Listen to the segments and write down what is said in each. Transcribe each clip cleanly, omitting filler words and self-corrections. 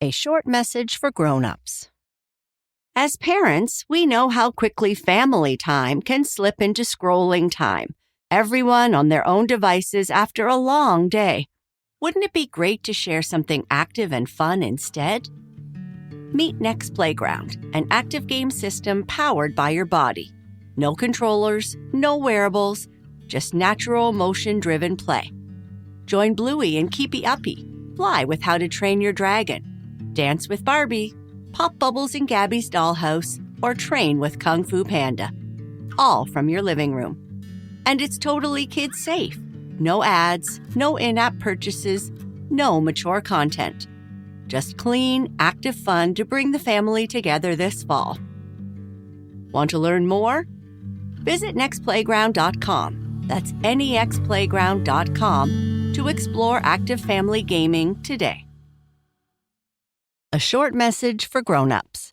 A short message for grown-ups. As parents, we know how quickly family time can slip into scrolling time, everyone on their own devices after a long day. Wouldn't it be great to share something active and fun instead? Meet Next Playground, an active game system powered by your body. No controllers, no wearables, just natural motion-driven play. Join Bluey and Keepy Uppy, fly with How to Train Your Dragon, dance with Barbie, pop bubbles in Gabby's dollhouse, or train with Kung Fu Panda, all from your living room. And it's totally kid-safe. No ads, no in-app purchases, no mature content. Just clean, active fun to bring the family together this fall. Want to learn more? Visit nextplayground.com. That's nextplayground.com to explore active family gaming today. A short message for grown-ups.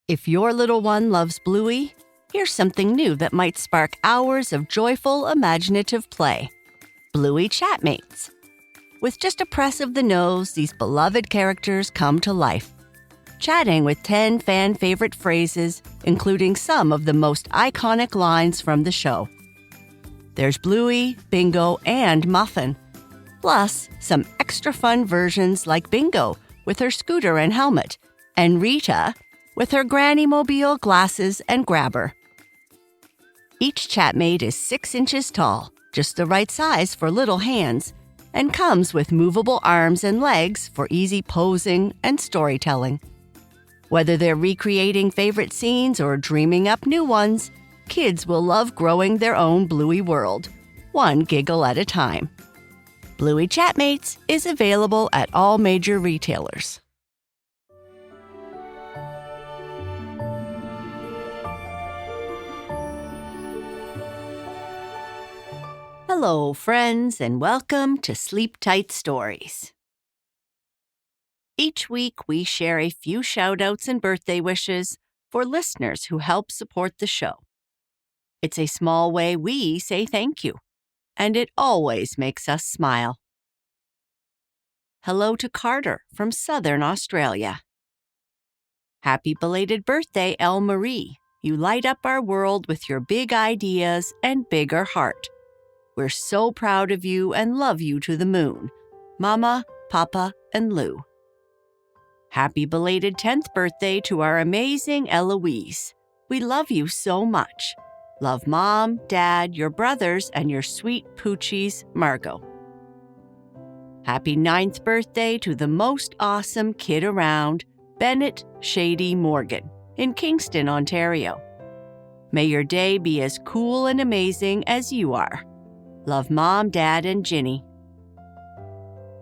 If your little one loves Bluey, here's something new that might spark hours of joyful, imaginative play. Bluey Chatmates. With just a press of the nose, these beloved characters come to life, chatting with 10 fan-favorite phrases, including some of the most iconic lines from the show. There's Bluey, Bingo, and Muffin, plus some extra fun versions like Bingo with her scooter and helmet, and Rita with her Granny-mobile glasses and grabber. Each Chatmate is 6 inches tall, just the right size for little hands, and comes with movable arms and legs for easy posing and storytelling. Whether they're recreating favorite scenes or dreaming up new ones, kids will love growing their own Bluey world, one giggle at a time. Bluey Chatmates is available at all major retailers. Hello, friends, and welcome to Sleep Tight Stories. Each week, we share a few shout-outs and birthday wishes for listeners who help support the show. It's a small way we say thank you, and it always makes us smile. Hello to Carter from Southern Australia. Happy belated birthday, Elle Marie. You light up our world with your big ideas and bigger heart. We're so proud of you and love you to the moon. Mama, Papa, and Lou. Happy belated 10th birthday to our amazing Eloise. We love you so much. Love Mom, Dad, your brothers, and your sweet poochies, Margot. Happy 9th birthday to the most awesome kid around, Bennett Shady Morgan, in Kingston, Ontario. May your day be as cool and amazing as you are. Love Mom, Dad, and Ginny.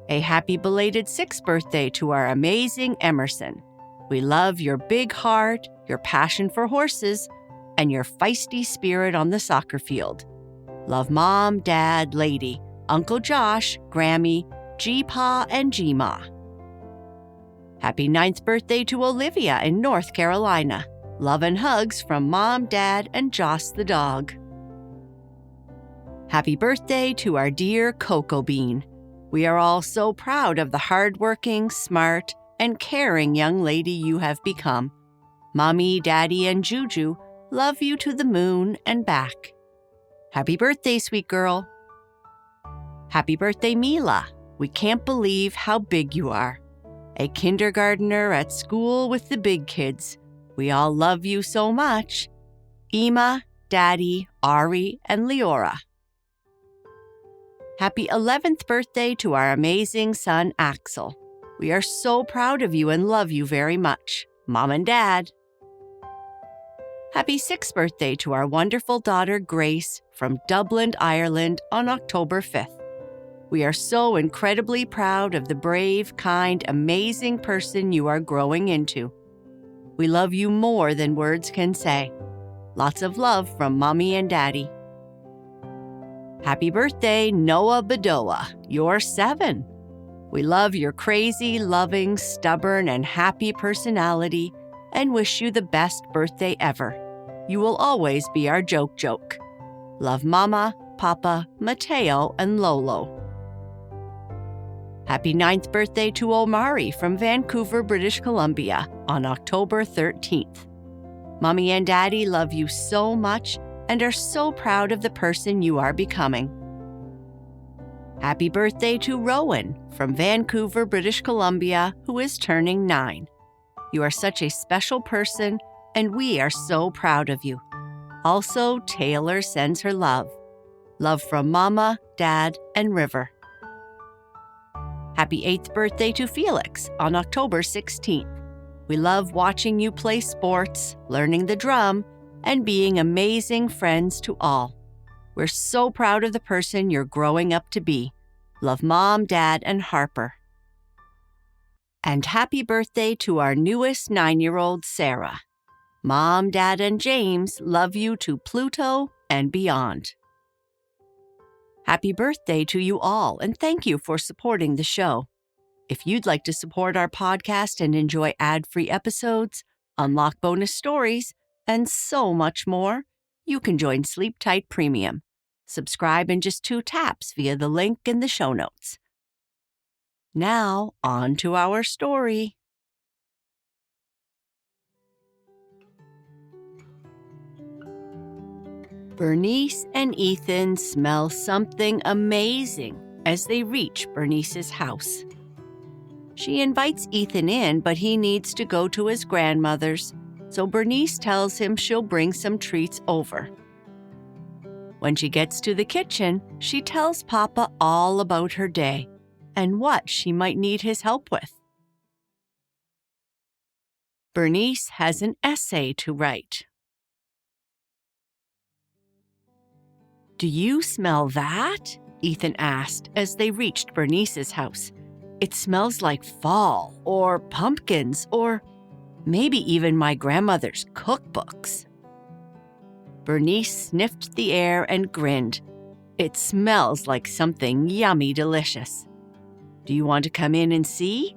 A happy belated 6th birthday to our amazing Emerson. We love your big heart, your passion for horses, and your feisty spirit on the soccer field. Love Mom, Dad, Lady, Uncle Josh, Grammy, G-Pa, and G-Ma. Happy 9th birthday to Olivia in North Carolina. Love and hugs from Mom, Dad, and Joss the dog. Happy birthday to our dear Cocoa Bean. We are all so proud of the hardworking, smart, and caring young lady you have become. Mommy, Daddy, and Juju love you to the moon and back. Happy birthday, sweet girl. Happy birthday, Mila. We can't believe how big you are. A kindergartner at school with the big kids. We all love you so much. Ema, Daddy, Ari, and Leora. Happy 11th birthday to our amazing son, Axel. We are so proud of you and love you very much. Mom and Dad. Happy 6th birthday to our wonderful daughter, Grace, from Dublin, Ireland, on October 5th. We are so incredibly proud of the brave, kind, amazing person you are growing into. We love you more than words can say. Lots of love from Mommy and Daddy. Happy birthday, Noah Bedoa. You're 7. We love your crazy, loving, stubborn, and happy personality and wish you the best birthday ever. You will always be our joke. Love Mama, Papa, Mateo, and Lolo. Happy 9th birthday to Omari from Vancouver, British Columbia on October 13th. Mommy and Daddy love you so much and are so proud of the person you are becoming. Happy birthday to Rowan from Vancouver, British Columbia, who is turning 9. You are such a special person, and we are so proud of you. Also, Taylor sends her love. Love from Mama, Dad, and River. Happy 8th birthday to Felix on October 16th. We love watching you play sports, learning the drum, and being amazing friends to all. We're so proud of the person you're growing up to be. Love Mom, Dad, and Harper. And happy birthday to our newest 9-year-old, Sarah. Mom, Dad, and James love you to Pluto and beyond. Happy birthday to you all, and thank you for supporting the show. If you'd like to support our podcast and enjoy ad-free episodes, unlock bonus stories, and so much more, you can join Sleep Tight Premium. Subscribe in just 2 taps via the link in the show notes. Now, on to our story. Bernice and Ethan smell something amazing as they reach Bernice's house. She invites Ethan in, but he needs to go to his grandmother's, so Bernice tells him she'll bring some treats over. When she gets to the kitchen, she tells Papa all about her day and what she might need his help with. Bernice has an essay to write. "Do you smell that?" Ethan asked as they reached Bernice's house. "It smells like fall, or pumpkins, or maybe even my grandmother's cookbooks." Bernice sniffed the air and grinned. "It smells like something yummy delicious. Do you want to come in and see?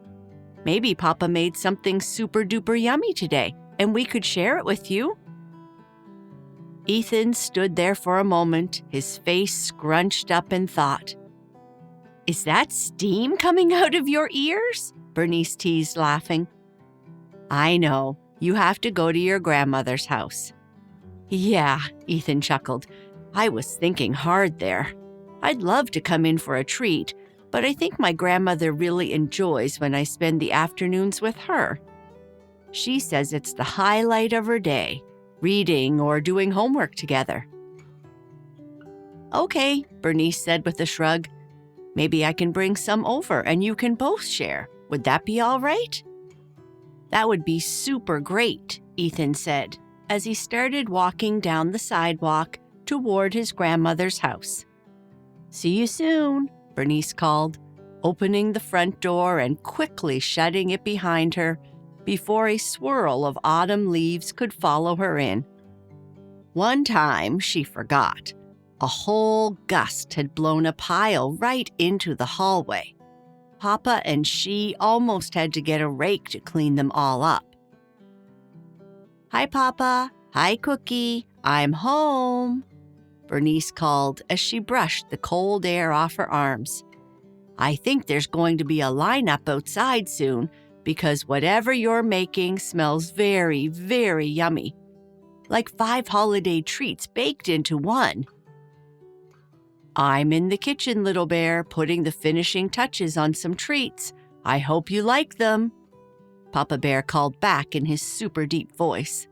Maybe Papa made something super-duper yummy today, and we could share it with you." Ethan stood there for a moment, his face scrunched up in thought. "Is that steam coming out of your ears?" Bernice teased, laughing. "I know. You have to go to your grandmother's house." "Yeah," Ethan chuckled. "I was thinking hard there. I'd love to come in for a treat, but I think my grandmother really enjoys when I spend the afternoons with her. She says it's the highlight of her day, reading or doing homework together." "Okay," Bernice said with a shrug. "Maybe I can bring some over and you can both share. Would that be all right?" "That would be super great," Ethan said, as he started walking down the sidewalk toward his grandmother's house. "See you soon," Bernice called, opening the front door and quickly shutting it behind her before a swirl of autumn leaves could follow her in. One time, she forgot. A whole gust had blown a pile right into the hallway. Papa and she almost had to get a rake to clean them all up. "Hi, Papa. Hi, Cookie. I'm home," Bernice called as she brushed the cold air off her arms. "I think there's going to be a lineup outside soon because whatever you're making smells very, very yummy. Like 5 holiday treats baked into one." "I'm in the kitchen, little bear, putting the finishing touches on some treats. I hope you like them," Papa Bear called back in his super deep voice.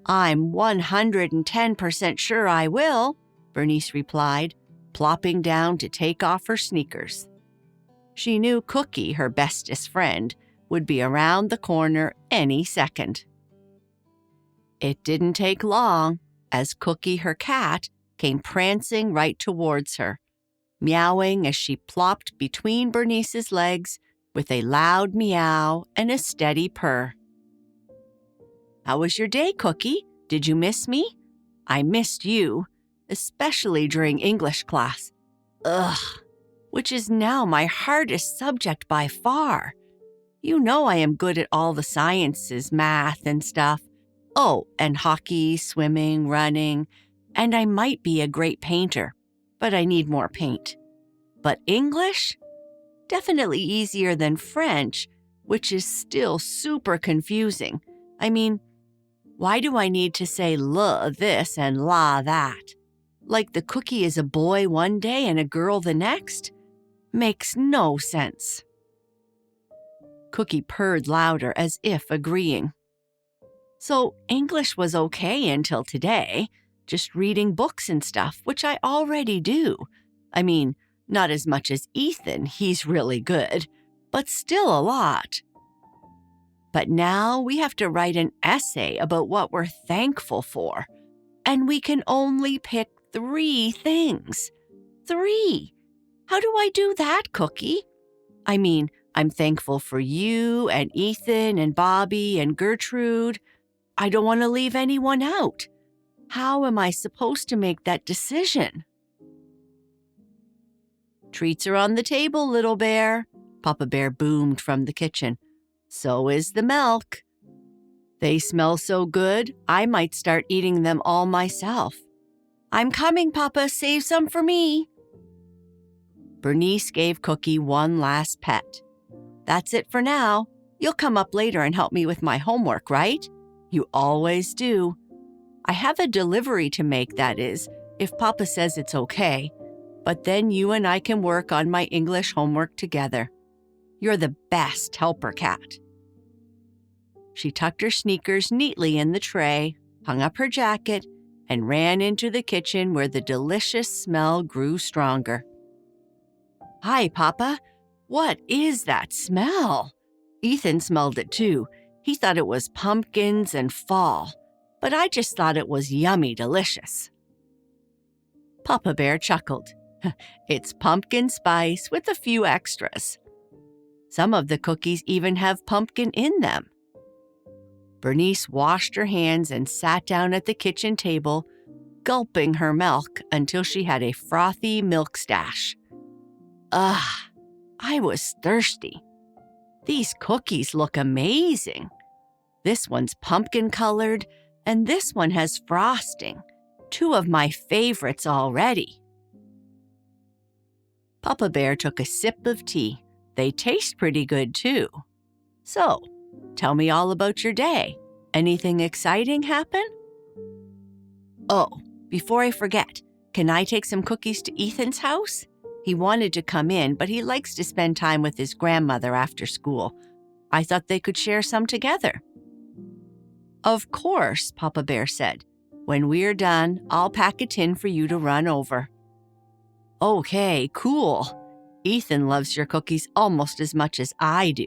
"I'm 110% sure I will," Bernice replied, plopping down to take off her sneakers. She knew Cookie, her bestest friend, would be around the corner any second. It didn't take long as Cookie, her cat, came prancing right towards her, meowing as she plopped between Bernice's legs with a loud meow and a steady purr. "How was your day, Cookie? Did you miss me?" "I missed you, especially during English class. Ugh, which is now my hardest subject by far. You know I am good at all the sciences, math and stuff. Oh, and hockey, swimming, running, and I might be a great painter, but I need more paint. But English? Definitely easier than French, which is still super confusing. I mean, why do I need to say le this and la that? Like the cookie is a boy one day and a girl the next? Makes no sense. Cookie purred louder as if agreeing. So English was okay until today, just reading books and stuff, which I already do. I mean, not as much as Ethan, he's really good, but still a lot. But now we have to write an essay about what we're thankful for, and we can only pick 3 things. 3! How do I do that, Cookie? I mean, I'm thankful for you and Ethan and Bobby and Gertrude. I don't want to leave anyone out. How am I supposed to make that decision? Treats are on the table, little bear, Papa Bear boomed from the kitchen. So is the milk. They smell so good, I might start eating them all myself. I'm coming, Papa, save some for me. Bernice gave Cookie one last pet. That's it for now. You'll come up later and help me with my homework, right? You always do. I have a delivery to make, that is, if Papa says it's okay. But then you and I can work on my English homework together. You're the best helper cat. She tucked her sneakers neatly in the tray, hung up her jacket, and ran into the kitchen where the delicious smell grew stronger. Hi, Papa. What is that smell? Ethan smelled it too. He thought it was pumpkins and fall, but I just thought it was yummy delicious. Papa Bear chuckled. It's pumpkin spice with a few extras. Some of the cookies even have pumpkin in them. Bernice washed her hands and sat down at the kitchen table, gulping her milk until she had a frothy milk stash. Ugh, I was thirsty. These cookies look amazing. This one's pumpkin-colored, and this one has frosting, 2 of my favorites already. Papa Bear took a sip of tea. They taste pretty good, too. So, tell me all about your day. Anything exciting happen? Oh, before I forget, can I take some cookies to Ethan's house? He wanted to come in, but he likes to spend time with his grandmother after school. I thought they could share some together. Of course, Papa Bear said. When we're done, I'll pack a tin for you to run over. Okay, cool. Ethan loves your cookies almost as much as I do,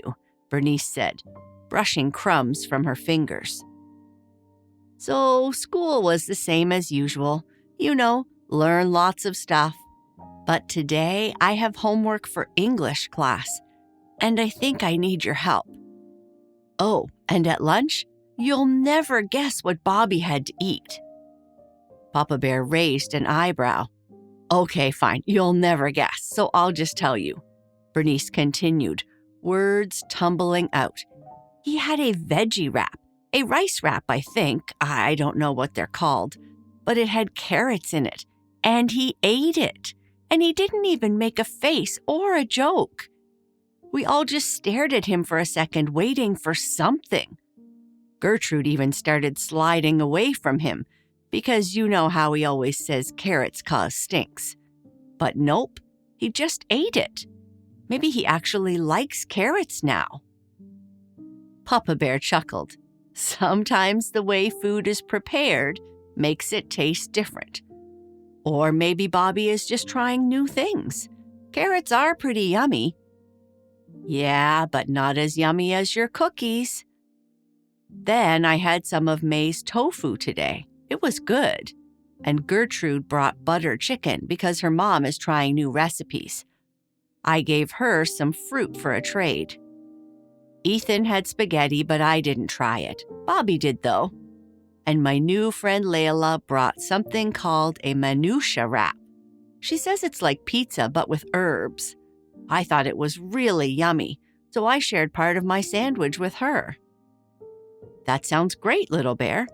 Bernice said, brushing crumbs from her fingers. So school was the same as usual. You know, learn lots of stuff. But today I have homework for English class, and I think I need your help. Oh, and at lunch, you'll never guess what Bobby had to eat. Papa Bear raised an eyebrow. Okay, fine, you'll never guess, so I'll just tell you. Bernice continued, words tumbling out. He had a veggie wrap, a rice wrap, I think. I don't know what they're called, but it had carrots in it, and he ate it. And he didn't even make a face or a joke. We all just stared at him for a second, waiting for something. Gertrude even started sliding away from him, because you know how he always says carrots cause stinks. But nope, he just ate it. Maybe he actually likes carrots now. Papa Bear chuckled. Sometimes the way food is prepared makes it taste different. Or maybe Bobby is just trying new things. Carrots are pretty yummy. Yeah, but not as yummy as your cookies. Then I had some of May's tofu today. It was good. And Gertrude brought butter chicken because her mom is trying new recipes. I gave her some fruit for a trade. Ethan had spaghetti, but I didn't try it. Bobby did, though. And my new friend Layla brought something called a minutia wrap. She says it's like pizza, but with herbs. I thought it was really yummy, so I shared part of my sandwich with her. That sounds great, little bear.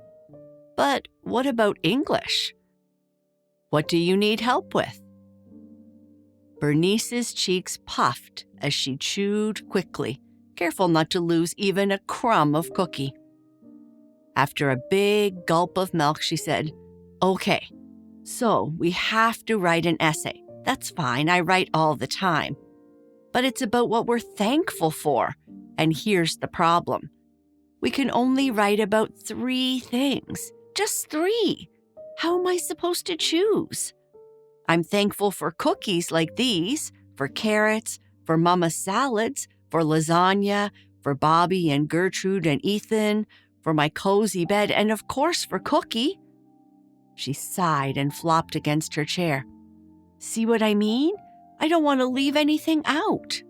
But what about English? What do you need help with? Bernice's cheeks puffed as she chewed quickly, careful not to lose even a crumb of cookie. After a big gulp of milk, she said, "Okay, so we have to write an essay. That's fine, I write all the time. But it's about what we're thankful for. And here's the problem. We can only write about 3 things. Just 3. How am I supposed to choose? I'm thankful for cookies like these, for carrots, for Mama's salads, for lasagna, for Bobby and Gertrude and Ethan, for my cozy bed, and of course for Cookie." She sighed and flopped against her chair. "See what I mean? I don't want to leave anything out."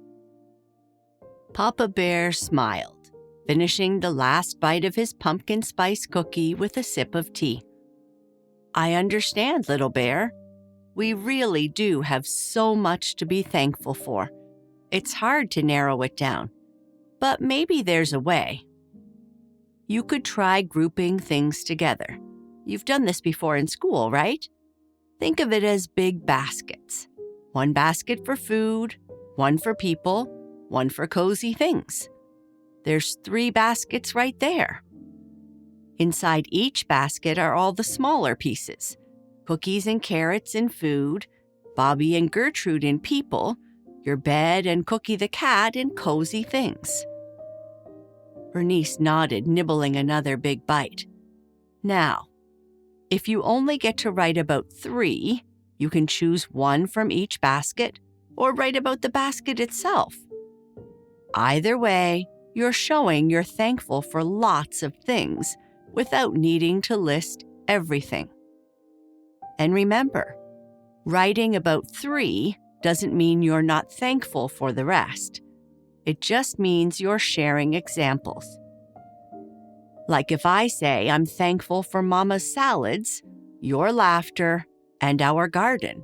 Papa Bear smiled, finishing the last bite of his pumpkin spice cookie with a sip of tea. "I understand, little bear. We really do have so much to be thankful for. It's hard to narrow it down, but maybe there's a way. You could try grouping things together. You've done this before in school, right? Think of it as big baskets. 1 basket for food, 1 for people, 1 for cozy things. There's 3 baskets right there. Inside each basket are all the smaller pieces: cookies and carrots in food, Bobby and Gertrude in people, your bed and Cookie the cat in cozy things." Bernice nodded, nibbling another big bite. "Now, if you only get to write about 3, you can choose 1 from each basket or write about the basket itself. Either way, you're showing you're thankful for lots of things without needing to list everything. And remember, writing about 3 doesn't mean you're not thankful for the rest. It just means you're sharing examples. Like if I say I'm thankful for Mama's salads, your laughter, and our garden.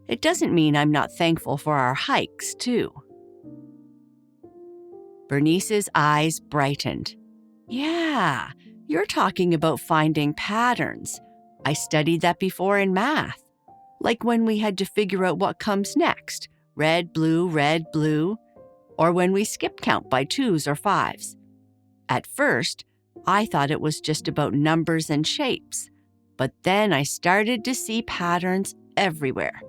It doesn't mean I'm not thankful for our hikes, too." Bernice's eyes brightened. "Yeah, you're talking about finding patterns. I studied that before in math, like when we had to figure out what comes next, red, blue, or when we skip count by 2s or 5s. At first, I thought it was just about numbers and shapes, but then I started to see patterns everywhere.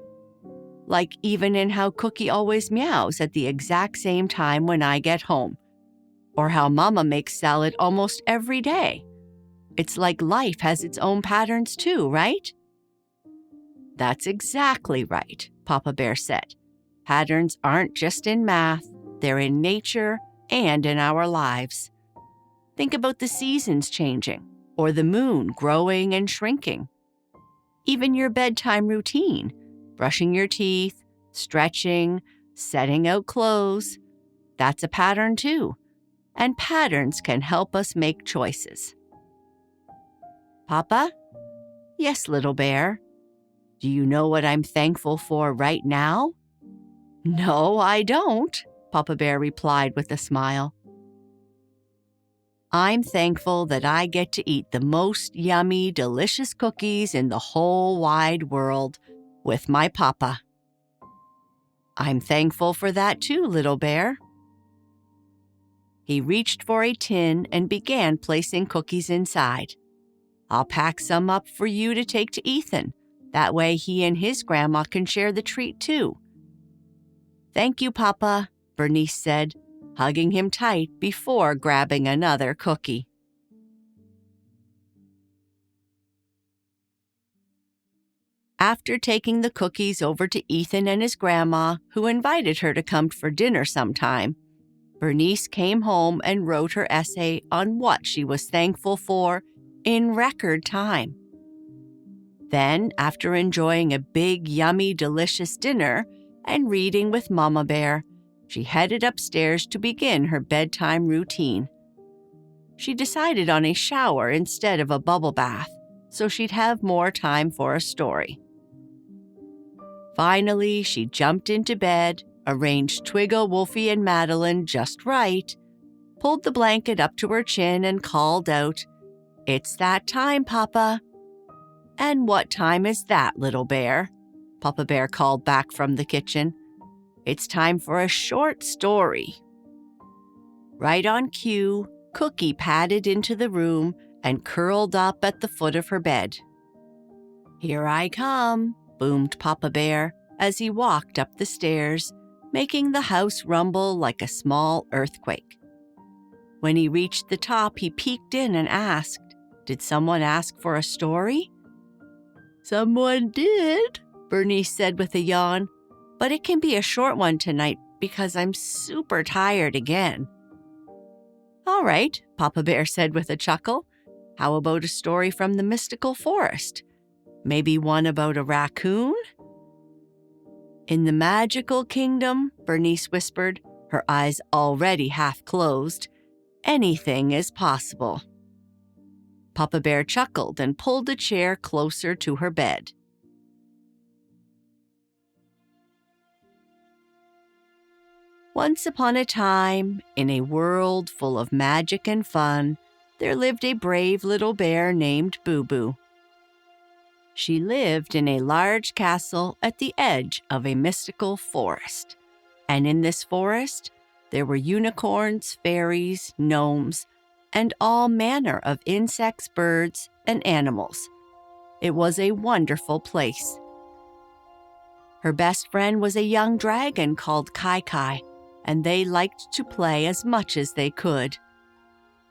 Like even in how Cookie always meows at the exact same time when I get home, or how Mama makes salad almost every day. It's like life has its own patterns too, right?" "That's exactly right," Papa Bear said. "Patterns aren't just in math, they're in nature and in our lives. Think about the seasons changing, or the moon growing and shrinking. Even your bedtime routine, brushing your teeth, stretching, setting out clothes, that's a pattern too. And patterns can help us make choices." "Papa?" "Yes, little bear. Do you know what I'm thankful for right now?" "No, I don't," Papa Bear replied with a smile. "I'm thankful that I get to eat the most yummy, delicious cookies in the whole wide world with my papa." "I'm thankful for that too, little bear." He reached for a tin and began placing cookies inside. "I'll pack some up for you to take to Ethan. That way he and his grandma can share the treat too." "Thank you, Papa," Bernice said, hugging him tight before grabbing another cookie. After taking the cookies over to Ethan and his grandma, who invited her to come for dinner sometime, Bernice came home and wrote her essay on what she was thankful for in record time. Then, after enjoying a big, yummy, delicious dinner and reading with Mama Bear, she headed upstairs to begin her bedtime routine. She decided on a shower instead of a bubble bath, so she'd have more time for a story. Finally, she jumped into bed, arranged Twiggle, Wolfie, and Madeline just right, pulled the blanket up to her chin, and called out, "It's that time, Papa." "And what time is that, little bear?" Papa Bear called back from the kitchen. It's time for a short story. Right on cue, Cookie padded into the room and curled up at the foot of her bed. "Here I come," boomed Papa Bear as he walked up the stairs, making the house rumble like a small earthquake. When he reached the top, he peeked in and asked, "Did someone ask for a story?" "Someone did," Bernice said with a yawn, "but it can be a short one tonight because I'm super tired again." "All right," Papa Bear said with a chuckle. "How about a story from the mystical forest? Maybe one about a raccoon?" "In the magical kingdom," Bernice whispered, her eyes already half closed, "anything is possible." Papa Bear chuckled and pulled a chair closer to her bed. Once upon a time, in a world full of magic and fun, there lived a brave little bear named Boo Boo. She lived in a large castle at the edge of a mystical forest. And in this forest, there were unicorns, fairies, gnomes, and all manner of insects, birds, and animals. It was a wonderful place. Her best friend was a young dragon called Kai Kai, and they liked to play as much as they could.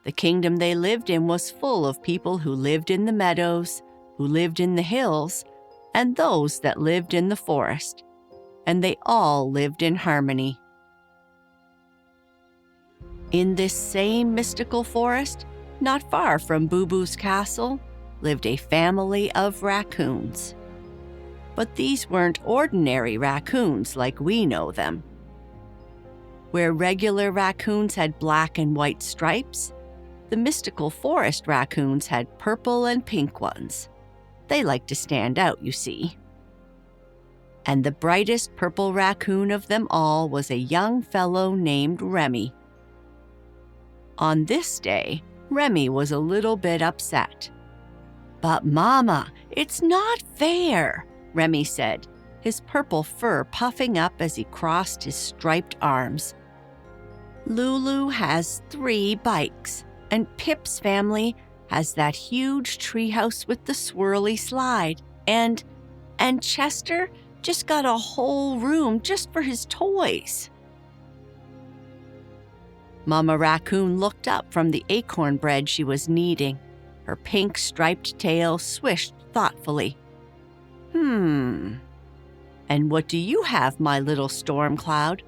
The kingdom they lived in was full of people who lived in the meadows, who lived in the hills, and those that lived in the forest, and they all lived in harmony. In this same mystical forest, not far from Boo Boo's castle, lived a family of raccoons. But these weren't ordinary raccoons like we know them. Where regular raccoons had black and white stripes, the mystical forest raccoons had purple and pink ones. They like to stand out, you see. And the brightest purple raccoon of them all was a young fellow named Remy. On this day, Remy was a little bit upset. "But Mama, it's not fair," Remy said, his purple fur puffing up as he crossed his striped arms. "Lulu has 3 bikes, and Pip's family has that huge treehouse with the swirly slide, and Chester just got a whole room just for his toys." Mama Raccoon looked up from the acorn bread she was kneading. Her pink striped tail swished thoughtfully. "And what do you have, my little storm cloud?"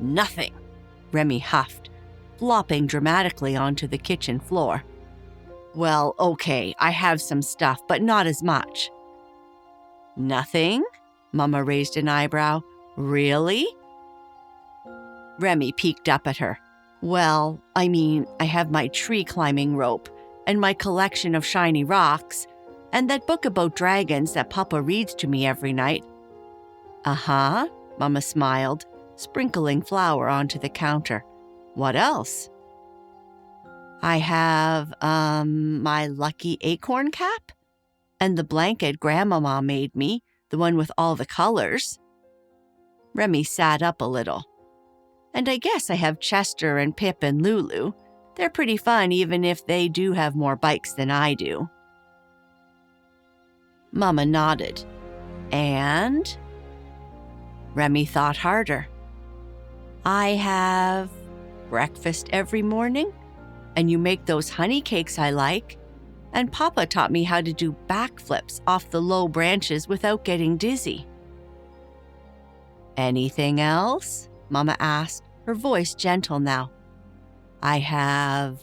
"Nothing," Remy huffed, flopping dramatically onto the kitchen floor. "Well, okay, I have some stuff, but not as much." "Nothing?" Mama raised an eyebrow. "Really?" Remy peeked up at her. "Well, I mean, I have my tree climbing rope, and my collection of shiny rocks, and that book about dragons that Papa reads to me every night." "Uh-huh," Mama smiled, sprinkling flour onto the counter. "What else?" "I have, my lucky acorn cap, and the blanket Grandmama made me, the one with all the colors." Remy sat up a little. "And I guess I have Chester and Pip and Lulu. They're pretty fun even if they do have more bikes than I do." Mama nodded. "And?" Remy thought harder. "I have breakfast every morning, and you make those honey cakes I like, and Papa taught me how to do backflips off the low branches without getting dizzy." "Anything else?" Mama asked, her voice gentle now. "I have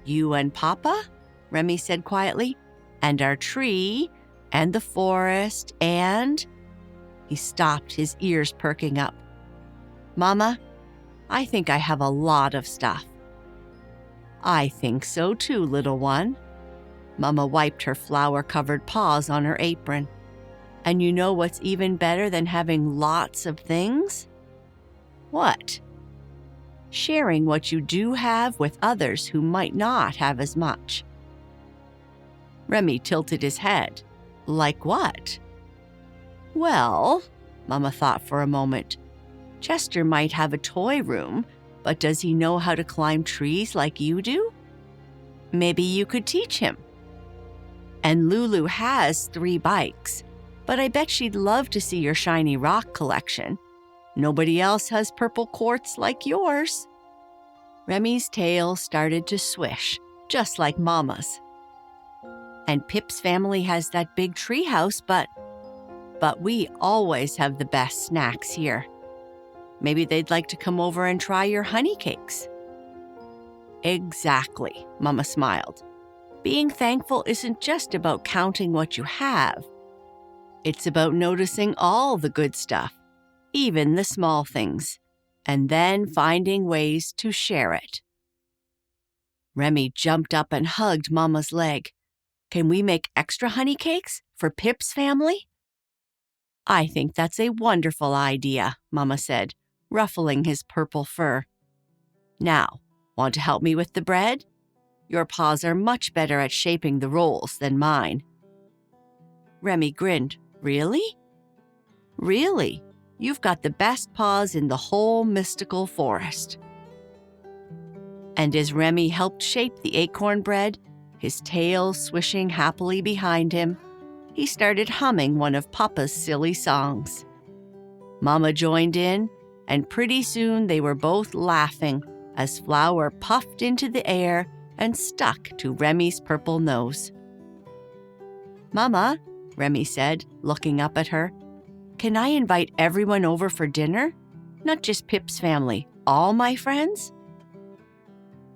you and Papa," Remy said quietly, "and our tree, and the forest, and—" He stopped, his ears perking up. "Mama, I think I have a lot of stuff." "I think so too, little one." Mama wiped her flour-covered paws on her apron. "And you know what's even better than having lots of things?" "What?" "Sharing what you do have with others who might not have as much." Remy tilted his head. "Like what?" "Well," Mama thought for a moment, Chester might have a toy room, but does he know how to climb trees like you do? Maybe you could teach him. And Lulu has 3 bikes, but I bet she'd love to see your shiny rock collection. Nobody else has purple quartz like yours." Remy's tail started to swish, just like Mama's. "And Pip's family has that big tree house, but we always have the best snacks here. Maybe they'd like to come over and try your honey cakes." "Exactly," Mama smiled. "Being thankful isn't just about counting what you have. It's about noticing all the good stuff, even the small things, and then finding ways to share it." Remy jumped up and hugged Mama's leg. "Can we make extra honey cakes for Pip's family?" "I think that's a wonderful idea," Mama said, ruffling his purple fur. "Now, want to help me with the bread? Your paws are much better at shaping the rolls than mine." Remy grinned. "Really?" "Really. You've got the best paws in the whole mystical forest." And as Remy helped shape the acorn bread, his tail swishing happily behind him, he started humming one of Papa's silly songs. Mama joined in, and pretty soon they were both laughing as flour puffed into the air and stuck to Remy's purple nose. "Mama," Remy said, looking up at her, "can I invite everyone over for dinner? Not just Pip's family, all my friends?"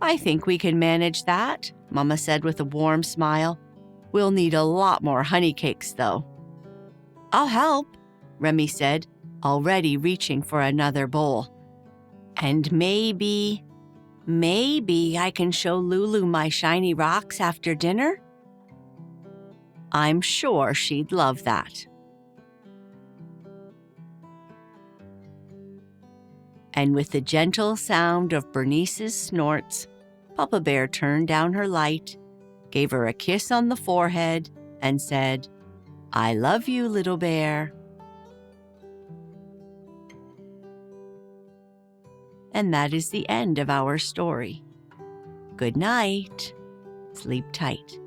"I think we can manage that," Mama said with a warm smile. "We'll need a lot more honey cakes, though." "I'll help," Remy said, already reaching for another bowl. "And maybe I can show Lulu my shiny rocks after dinner?" "I'm sure she'd love that." And with the gentle sound of Bernice's snorts, Papa Bear turned down her light, gave her a kiss on the forehead, and said, "I love you, little bear." And that is the end of our story. Good night. Sleep tight.